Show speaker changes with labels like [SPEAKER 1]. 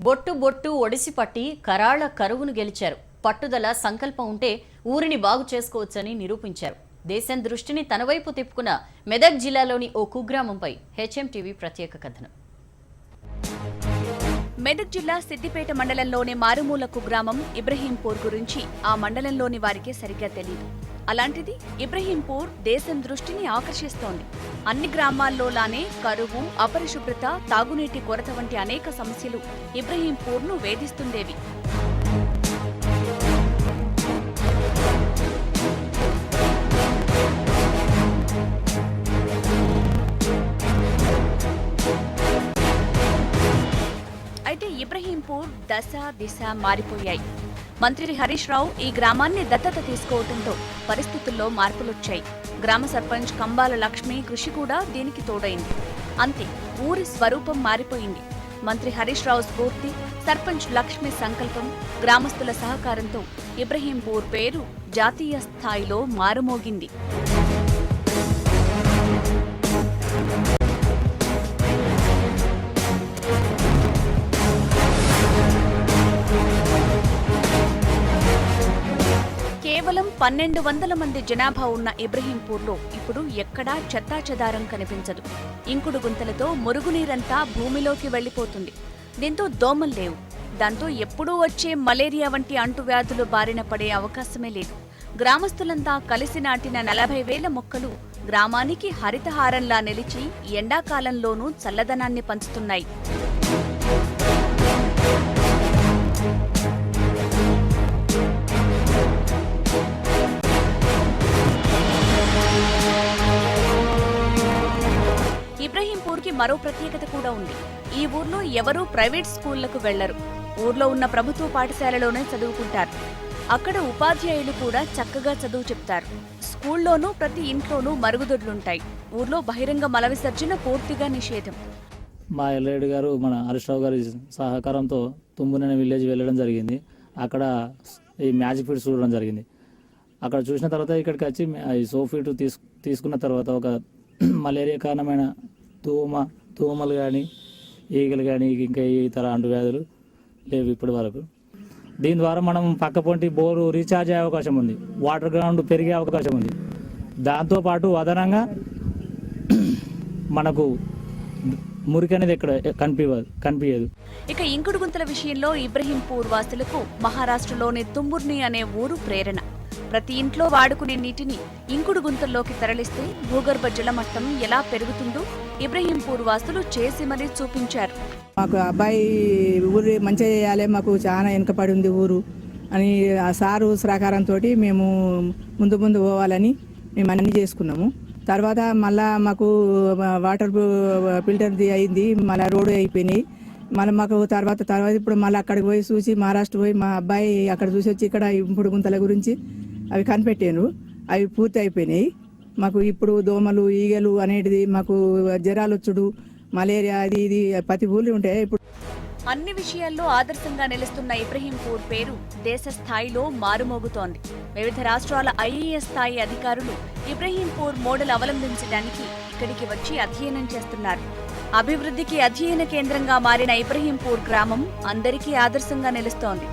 [SPEAKER 1] బొట్టు బొట్టు ఒడిసి పట్టి కరాళ కరువును గెలిచారు. పట్టుదల సంకల్పం ఉంటే ఊరిని బాగు చేసుకోవచ్చని నిరూపించారు. దేశం దృష్టిని తన వైపు తిప్పుకున్న మెదక్ జిల్లాలోని ఓ కుగ్రామంపై హెచ్ఎంటీవీ ప్రత్యేక కథనం.
[SPEAKER 2] మెదక్ జిల్లా సిద్దిపేట మండలంలోని మారుమూల కుగ్రామం ఇబ్రహీంపూర్ గురించి ఆ మండలంలోని వారికే సరిగ్గా తెలియదు. అలాంటిది ఇబ్రహీంపూర్ దేశం దృష్టిని ఆకర్షిస్తోంది. అన్ని గ్రామాల్లోలానే కరువు, అపరిశుభ్రత, తాగునీటి కొరత వంటి అనేక సమస్యలు ఇబ్రహీంపూర్ను వేధిస్తుండేవి. అయితే ఇబ్రహీంపూర్ దశ దిశ మారిపోయాయి. మంత్రి హరీష్ రావు ఈ గ్రామాన్ని దత్తత తీసుకోవడంతో పరిస్థితుల్లో మార్పులొచ్చాయి. గ్రామ సర్పంచ్ కంబాల లక్ష్మి కృషి కూడా దీనికి తోడైంది. అంతే, ఊరి స్వరూపం మారిపోయింది. మంత్రి హరీష్ రావు స్ఫూర్తి, సర్పంచ్ లక్ష్మి సంకల్పం, గ్రామస్తుల సహకారంతో ఇబ్రహీంపూర్ పేరు జాతీయ స్థాయిలో మారుమోగింది. కేవలం 1200 మంది జనాభా ఉన్న ఇబ్రహీంపూర్లో ఇప్పుడు ఎక్కడా చెత్తాచెదారం కనిపించదు. ఇంకుడు గుంతలతో మురుగునీరంతా భూమిలోకి వెళ్లిపోతుంది. దీంతో దోమలు లేవు. దాంతో ఎప్పుడూ వచ్చే మలేరియా వంటి అంటువ్యాధులు బారిన పడే అవకాశమే లేదు. గ్రామస్తులంతా కలిసి నాటిన 40,000 మొక్కలు గ్రామానికి హరితహారంలా నిలిచి ఎండాకాలంలోనూ చల్లదనాన్ని పంచుతున్నాయి. ఇబ్రహీంపూర్కి మరో ప్రత్యేకత కూడా ఉంది. ఈ ఊర్లో ఎవరూ ప్రైవేట్ స్కూళ్లకు వెళ్లరు. ఊర్లో ఉన్న ప్రభుత్వ పాఠశాలలోనే చదువుకుంటారు. అక్కడ ఉపాధ్యాయులు కూడా చక్కగా చదువు చెప్తారు. స్కూల్లోనూ ప్రతి ఇంట్లోనూ మరుగుదొడ్లుంటాయి. ఊర్లో బహిరంగ మల విసర్జన పూర్తిగా నిషేధం.
[SPEAKER 3] మా ఎల్లేడు గారు, మన హరీష్ రావు గారి సహకారంతో తుమ్ముననే విలేజ్ వెళ్ళడం జరిగింది. అక్కడ ఈ మ్యాజిక్ ఫిట్ చూడడం జరిగింది. అక్కడ చూసిన తర్వాత ఇక్కడికి వచ్చి ఈ సోఫిట్ తీసుకున్న తర్వాత ఒక మలేరియా కారణమైన దోమలు కానీ, ఈగలు కానీ, ఇంకా ఇతర అంటువ్యాధులు లేవు ఇప్పటి వరకు. దీని ద్వారా మనం పక్కపొంటి బోరు రీఛార్జ్ అయ్యే అవకాశం ఉంది, వాటర్ గ్రౌండ్ పెరిగే అవకాశం ఉంది. దాంతోపాటు అదనంగా మనకు మురికి అనేది ఎక్కడ కనిపించదు.
[SPEAKER 2] ఇక ఇంకుడు గుంతల విషయంలో ఇబ్రహీంపూర్ వాసులకు మహారాష్ట్రలోని తుంబుర్ని అనే ఊరు ప్రేరణ. ప్రతి ఇంట్లో వాడుకునే నీటిని ఇంకుడు గుంతల్లోకి తరలిస్తే భూగర్భ జలమట్టం ఎలా పెరుగుతుందో ఇబ్రహీంపూర్ వాసులు చేసి మరీ చూపించారు.
[SPEAKER 4] మాకు అబ్బాయి ఊరు మంచిగా చేయాలి, మాకు చాలా వెనుకపడి ఉంది ఊరు అని ఆ సారు సహకారంతో మేము ముందు పోవాలని మేము అన్నీ చేసుకున్నాము. తర్వాత మళ్ళా మాకు వాటర్ ఫిల్టర్ది అయింది, మళ్ళీ రోడ్డు అయిపోయినాయి. మళ్ళీ మాకు తర్వాత ఇప్పుడు మళ్ళీ అక్కడికి పోయి చూసి మహారాష్ట్ర పోయి మా అబ్బాయి అక్కడ చూసి వచ్చి ఇక్కడ ఇంకుడు గుంతల గురించి అవి కనిపెట్టాను. అవి పూర్తి అయిపోయినాయి. మాకు ఇప్పుడు దోమలు, ఈగలు అనేటిది, మాకు జ్వరాలు వచ్చుడు, మలేరియా అది ఇది ప్రతి ఊళ్ళు ఉంటాయి. ఇప్పుడు
[SPEAKER 2] అన్ని విషయాల్లో ఆదర్శంగా నిలుస్తున్న ఇబ్రహీంపూర్ పేరు దేశ స్థాయిలో మారుమోగుతోంది. వివిధ రాష్ట్రాల ఐఏఎస్ స్థాయి అధికారులు ఇబ్రహీంపూర్ మోడల్ అవలంబించడానికి ఇక్కడికి వచ్చి అధ్యయనం చేస్తున్నారు. అభివృద్ధికి అధ్యయన కేంద్రంగా మారిన ఇబ్రహీంపూర్ గ్రామం అందరికీ ఆదర్శంగా నిలుస్తోంది.